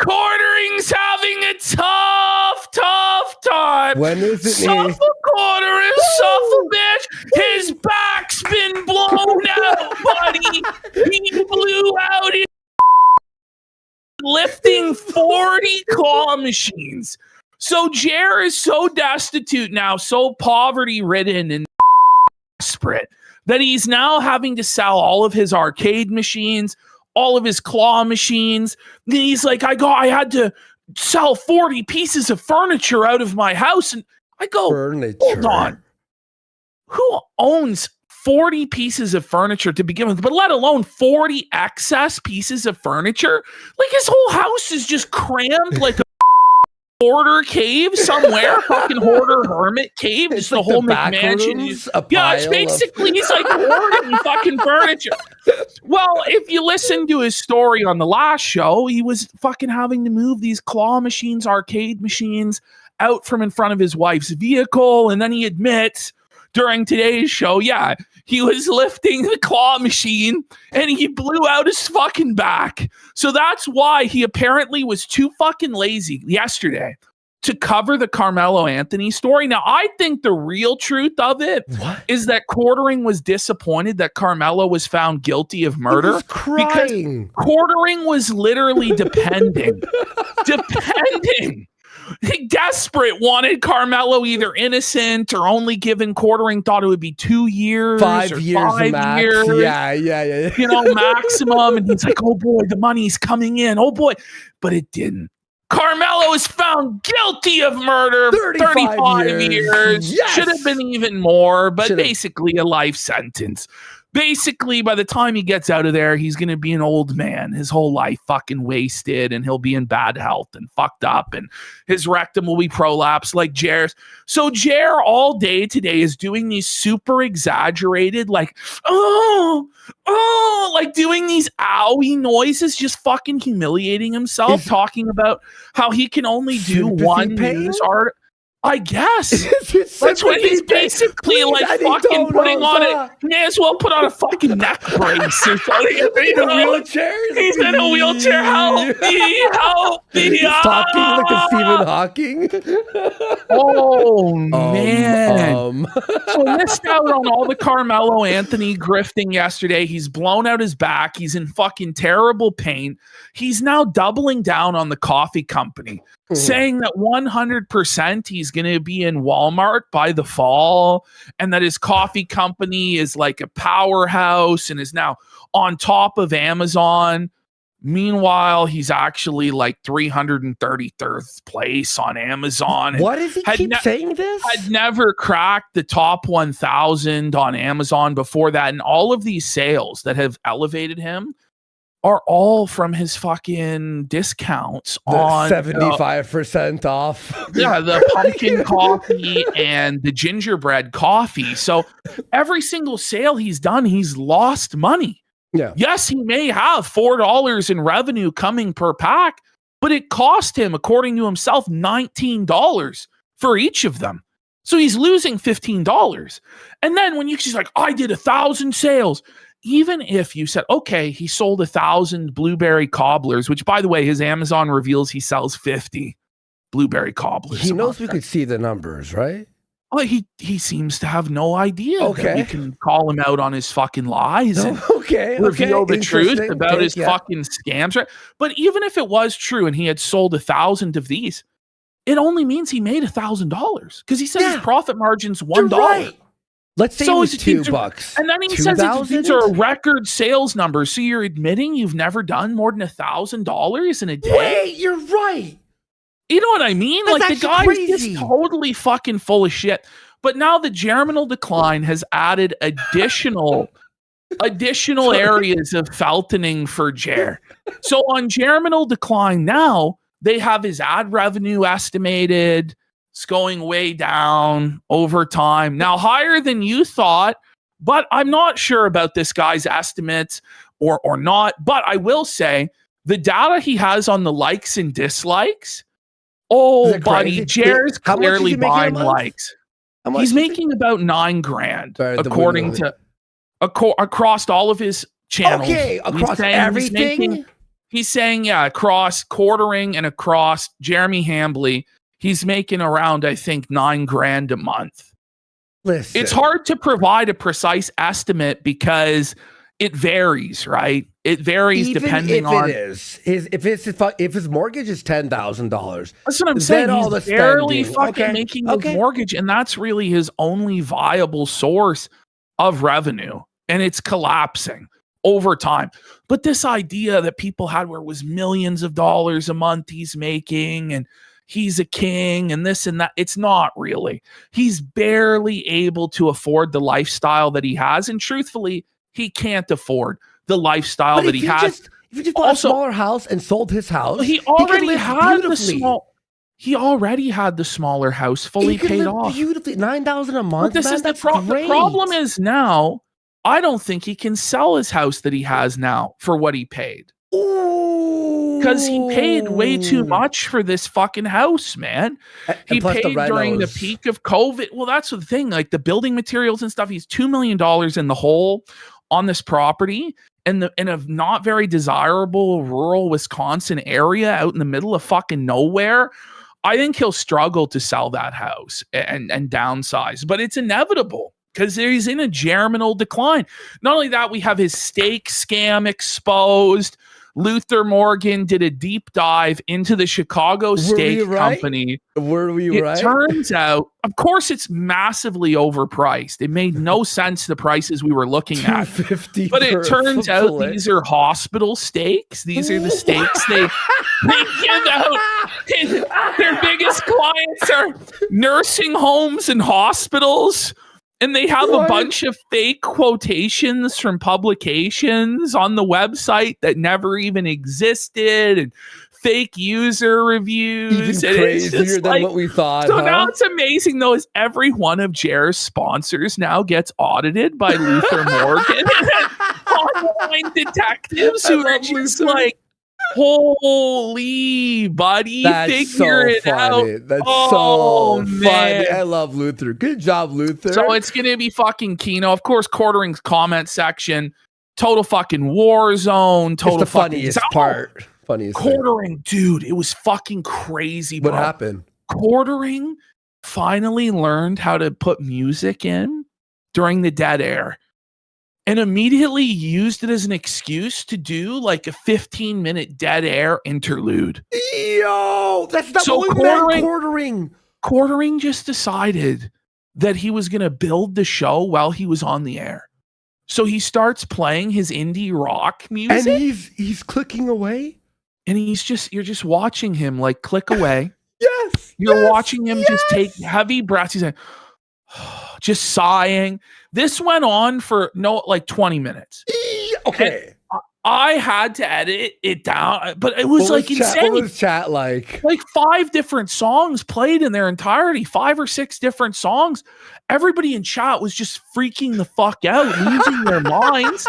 Quartering's having a tough time. When is it? Suffer Quartering, suffer bitch. His back's been blown out, buddy. He blew out his lifting 40 claw machines. So Jer is so destitute now, so poverty-ridden and desperate that he's now having to sell all of his arcade machines, all of his claw machines. And he's like, I had to sell 40 pieces of furniture out of my house. And I go, hold on. Who owns 40 pieces of furniture to begin with, but let alone 40 excess pieces of furniture? Like his whole house is just crammed like a hoarder cave somewhere, fucking hoarder hermit cave. It's the whole McMansion. Yeah, it's basically he's like hoarding fucking furniture. Well, if you listen to his story on the last show, he was fucking having to move these claw machines, arcade machines, out from in front of his wife's vehicle, and then he admits during today's show, yeah, he was lifting the claw machine and he blew out his fucking back. So that's why he apparently was too fucking lazy yesterday to cover the Carmelo Anthony story. Now, I think the real truth of it is that Quartering was disappointed that Carmelo was found guilty of murder. He was crying. Because Quartering was literally depending. He desperate, wanted Carmelo either innocent or only given. Quartering thought it would be 2 years, 5 years, 5 years. Yeah. You know, maximum. And he's like, oh boy, the money's coming in. Oh boy. But it didn't. Carmelo is found guilty of murder. 35 years. Yes. Should have been even more, but basically a life sentence. Basically, by the time he gets out of there, he's going to be an old man, his whole life fucking wasted, and he'll be in bad health and fucked up, and his rectum will be prolapsed like Jer's. So Jer all day today is doing these super exaggerated, like, like doing these owie noises, just fucking humiliating himself, talking about how he can only do one news art. I guess that's what he's basically like fucking putting on it. He may as well put on a fucking neck brace or something. He's in a wheelchair. He's in a wheelchair. Help me! Help me! He's talking like a Stephen Hawking. Oh man! So missed out on all the Carmelo Anthony grifting yesterday. He's blown out his back. He's in fucking terrible pain. He's now doubling down on the coffee company, saying that 100% he's going to be in Walmart by the fall, and that his coffee company is like a powerhouse and is now on top of Amazon. Meanwhile, he's actually like 333rd place on Amazon. What does he keep saying this? Had never cracked the top 1,000 on Amazon before that. And all of these sales that have elevated him are all from his fucking discounts on 75% off. Yeah, the pumpkin coffee and the gingerbread coffee. So every single sale he's done, he's lost money. Yeah. Yes, he may have $4 in revenue coming per pack, but it cost him, according to himself, $19 for each of them. So he's losing $15. And then when she's like, I did 1,000 sales. Even if you said, okay, he sold 1,000 blueberry cobblers, which, by the way, his Amazon reveals he sells 50 blueberry cobblers. He knows we could see the numbers, right? Well, he seems to have no idea that we can call him out on his fucking lies and reveal the truth about his fucking scams. Right? But even if it was true and he had sold 1,000 of these, it only means he made $1,000 because he says his profit margin's $1. Right. Let's say it was $2. And then he says these are record sales numbers. So you're admitting you've never done more than $1,000 in a day? Wait, you're right. You know what I mean? That's like the guy's crazy. just totally fucking full of shit. But now the germinal decline has added additional areas of feltoning for Jer. So on germinal decline now, they have his ad revenue estimated. It's going way down over time. Now higher than you thought, but I'm not sure about this guy's estimates or not. But I will say the data he has on the likes and dislikes. Oh, buddy, Jer's clearly buying likes. He's making about $9,000 according to across all of his channels. Okay, across everything. He's saying, across quartering and across Jeremy Hambley, he's making around, I think, $9,000 a month. Listen, it's hard to provide a precise estimate because it varies, right? It varies depending on. If his mortgage is $10,000. That's what I'm saying. He's barely fucking making his mortgage, and that's really his only viable source of revenue, and it's collapsing over time. But this idea that people had where it was millions of dollars a month he's making, and he's a king, and this and that, it's not really. He's barely able to afford the lifestyle that he has, and truthfully, he can't afford the lifestyle that he has. If he just bought a smaller house and sold his house, he already had the smaller house fully paid off. Beautifully, $9,000 a month. But this is the problem is now, I don't think he can sell his house that he has now for what he paid. Because he paid way too much for this fucking house, man. He paid during the peak of COVID. Well, that's the thing. Like the building materials and stuff, he's $2 million in the hole on this property in a not very desirable rural Wisconsin area out in the middle of fucking nowhere. I think he'll struggle to sell that house and downsize, but it's inevitable because he's in a germinal decline. Not only that, we have his steak scam exposed. Luther Morgan did a deep dive into the Chicago steak company. Were we right? It turns out, of course, it's massively overpriced. It made no sense, the prices we were looking at. But it turns out these are hospital steaks. These are the steaks they give out. Their biggest clients are nursing homes and hospitals. And they have a bunch of fake quotations from publications on the website that never even existed, and fake user reviews. Even crazier than what we thought. So now it's amazing, though, is every one of Jer's sponsors now gets audited by Luther Morgan. Online detectives who are just like, holy buddy, figure it out. That's so funny. I love Luther. Good job, Luther. So it's gonna be fucking Keno. Of course, Quartering's comment section, total fucking war zone. Total it's the funniest part. Funniest Quartering, dude, it was fucking crazy. What happened? Quartering finally learned how to put music in during the dead air. And immediately used it as an excuse to do like a 15-minute dead air interlude. Yo, that's not what we meant, Quartering. Quartering just decided that he was going to build the show while he was on the air. So he starts playing his indie rock music. And he's clicking away. And you're just watching him like click away. Yes. You're watching him just take heavy breaths. He's like, just sighing. This went on for 20 minutes. Okay. And I had to edit it down, but it was insane. What was chat like? Like 5 different songs played in their entirety, 5 or 6 different songs. Everybody in chat was just freaking the fuck out, losing their minds.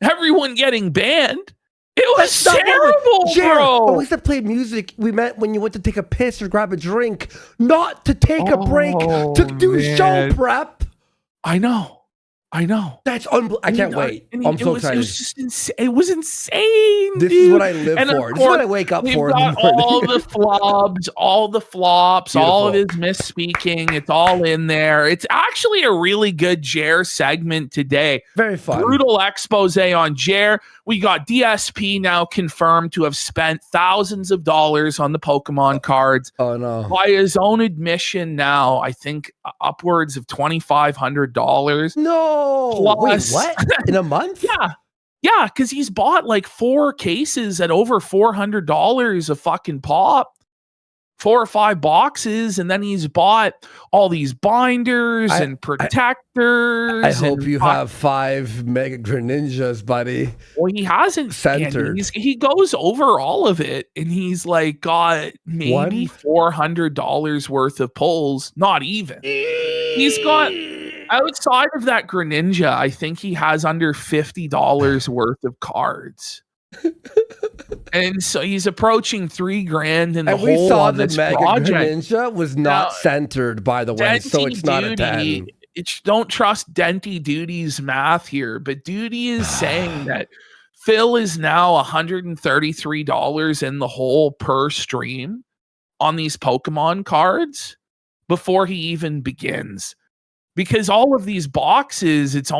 Everyone getting banned. It was terrible, bro. Always to play music. We meant when you went to take a piss or grab a drink, not to take a break, to do show prep. I know. That's unbelievable. I can't wait. I'm so excited. It was just insane. It was insane. This is what I live for. This is what I wake up for. Got all the flubs, all the flops, all of his misspeaking. It's all in there. It's actually a really good Jer segment today. Very fun. Brutal expose on Jer. We got DSP now confirmed to have spent thousands of dollars on the Pokemon cards. Oh no! By his own admission, now I think upwards of $2,500. No, plus, wait, what? In a month? Yeah, because he's bought like 4 cases at over $400 of fucking pop. 4 or 5 boxes, and then he's bought all these binders and protectors. I hope you have 5 Mega Greninjas, buddy. Well, he hasn't centered. He goes over all of it, and he's like got maybe $400 worth of pulls. Not even. He's got outside of that Greninja, I think he has under $50 worth of cards. And so he's approaching $3,000 in the hole. We saw the Mega Greninja was not centered, by the way, so it's not a 10. Don't trust Denty Duty's math here, but Duty is saying that Phil is now $133 in the hole per stream on these Pokemon cards before he even begins. Because all of these boxes, he's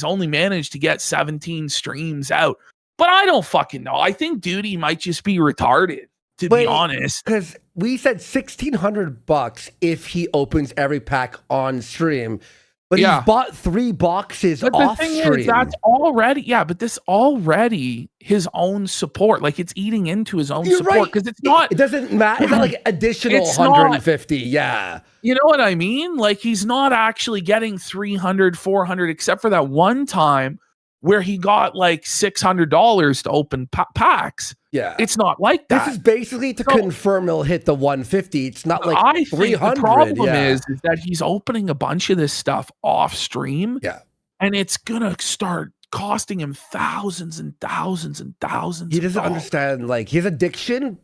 only managed to get 17 streams out. But I don't fucking know. I think Duty might just be retarded, to be honest. Because we said $1,600 if he opens every pack on stream. But he's bought 3 boxes off stream. The thing is, that's already, but this already his own support. Like, it's eating into his own support because it's not. It doesn't matter. It's not like additional 150. Yeah. You know what I mean? Like, he's not actually getting 300, 400, except for that one time where he got like $600 to open packs. Yeah. It's not like that. This is basically to confirm he'll hit the 150. It's not like I 300. Think the problem is that he's opening a bunch of this stuff off stream. Yeah. And it's going to start costing him thousands and thousands and thousands. He doesn't understand, like, his addiction.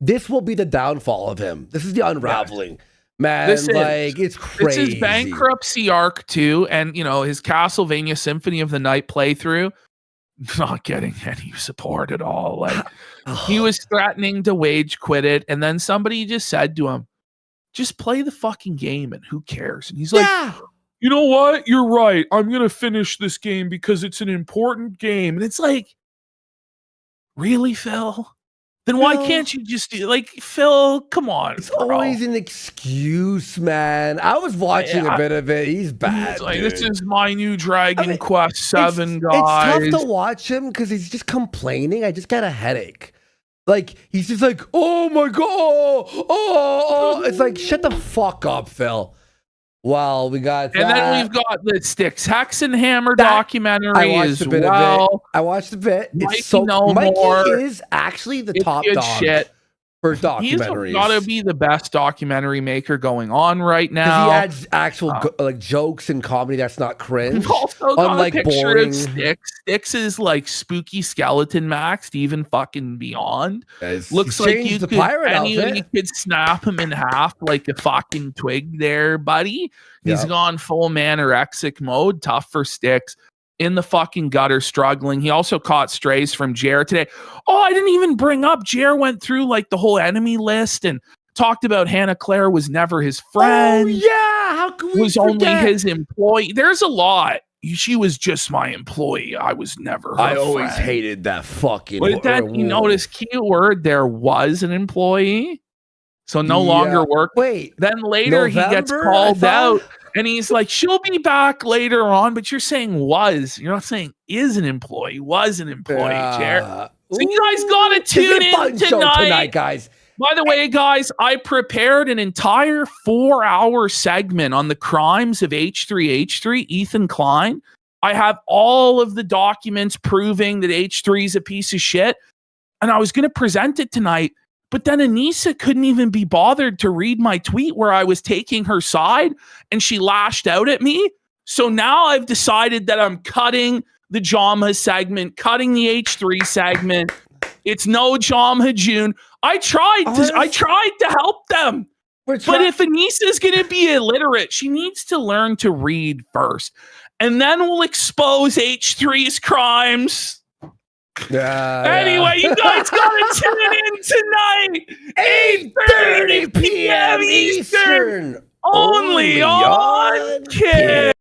This will be the downfall of him. This is the unraveling. Man, it's crazy. This is bankruptcy arc 2, and his Castlevania Symphony of the Night playthrough, not getting any support at all. Like, he was threatening to wage quit it, and then somebody just said to him, just play the fucking game and who cares? And he's like, you know what? You're right. I'm gonna finish this game because it's an important game. And it's like, really, Phil? Then why can't you just do, like, Phil, come on. It's always an excuse, man. I was watching a bit of it. He's bad. Like, this is my new Dragon Quest 7, guys. It's tough to watch him because he's just complaining. I just got a headache. Like, he's just like, oh my God. It's like, shut the fuck up, Phil. Well, we got that. And then we've got the Styx Hexenhammer documentary as well. I watched a bit. Mikey Mikey is actually the top dog for documentaries. He's got to be the best documentary maker going on right now. He adds actual like jokes and comedy that's not cringe. We've also got unlike a picture boring of Styx. Styx is like spooky skeleton maxed, even fucking beyond. Looks like you could snap him in half like a fucking twig there, buddy. He's gone full anorexic mode. Tough for Styx. In the fucking gutter, struggling. He also caught strays from Jer today. Oh, I didn't even bring up. Jer went through like the whole enemy list and talked about Hannah Claire was never his friend. Oh yeah, how could we forget? Only his employee. There's a lot. She was just my employee. I was never her I always friend. hated that fucking. But then you notice key word there was an employee, so no longer work. Wait. Then later he gets called out. And he's like, she'll be back later on, but you're saying was. You're not saying is an employee, was an employee, Jared. So you guys got to tune in tonight, guys. By the way, guys, I prepared an entire 4-hour segment on the crimes of H3H3, Ethan Klein. I have all of the documents proving that H3 is a piece of shit. And I was going to present it tonight. But then Anissa couldn't even be bothered to read my tweet where I was taking her side and she lashed out at me. So now I've decided that I'm cutting the Jamha segment, cutting the H3 segment. It's no Jamha June. I tried to help them. But if Anissa is going to be illiterate, she needs to learn to read first. And then we'll expose H3's crimes. Anyway, you guys gotta tune in tonight, 8:30 p.m. Eastern, only on Kids.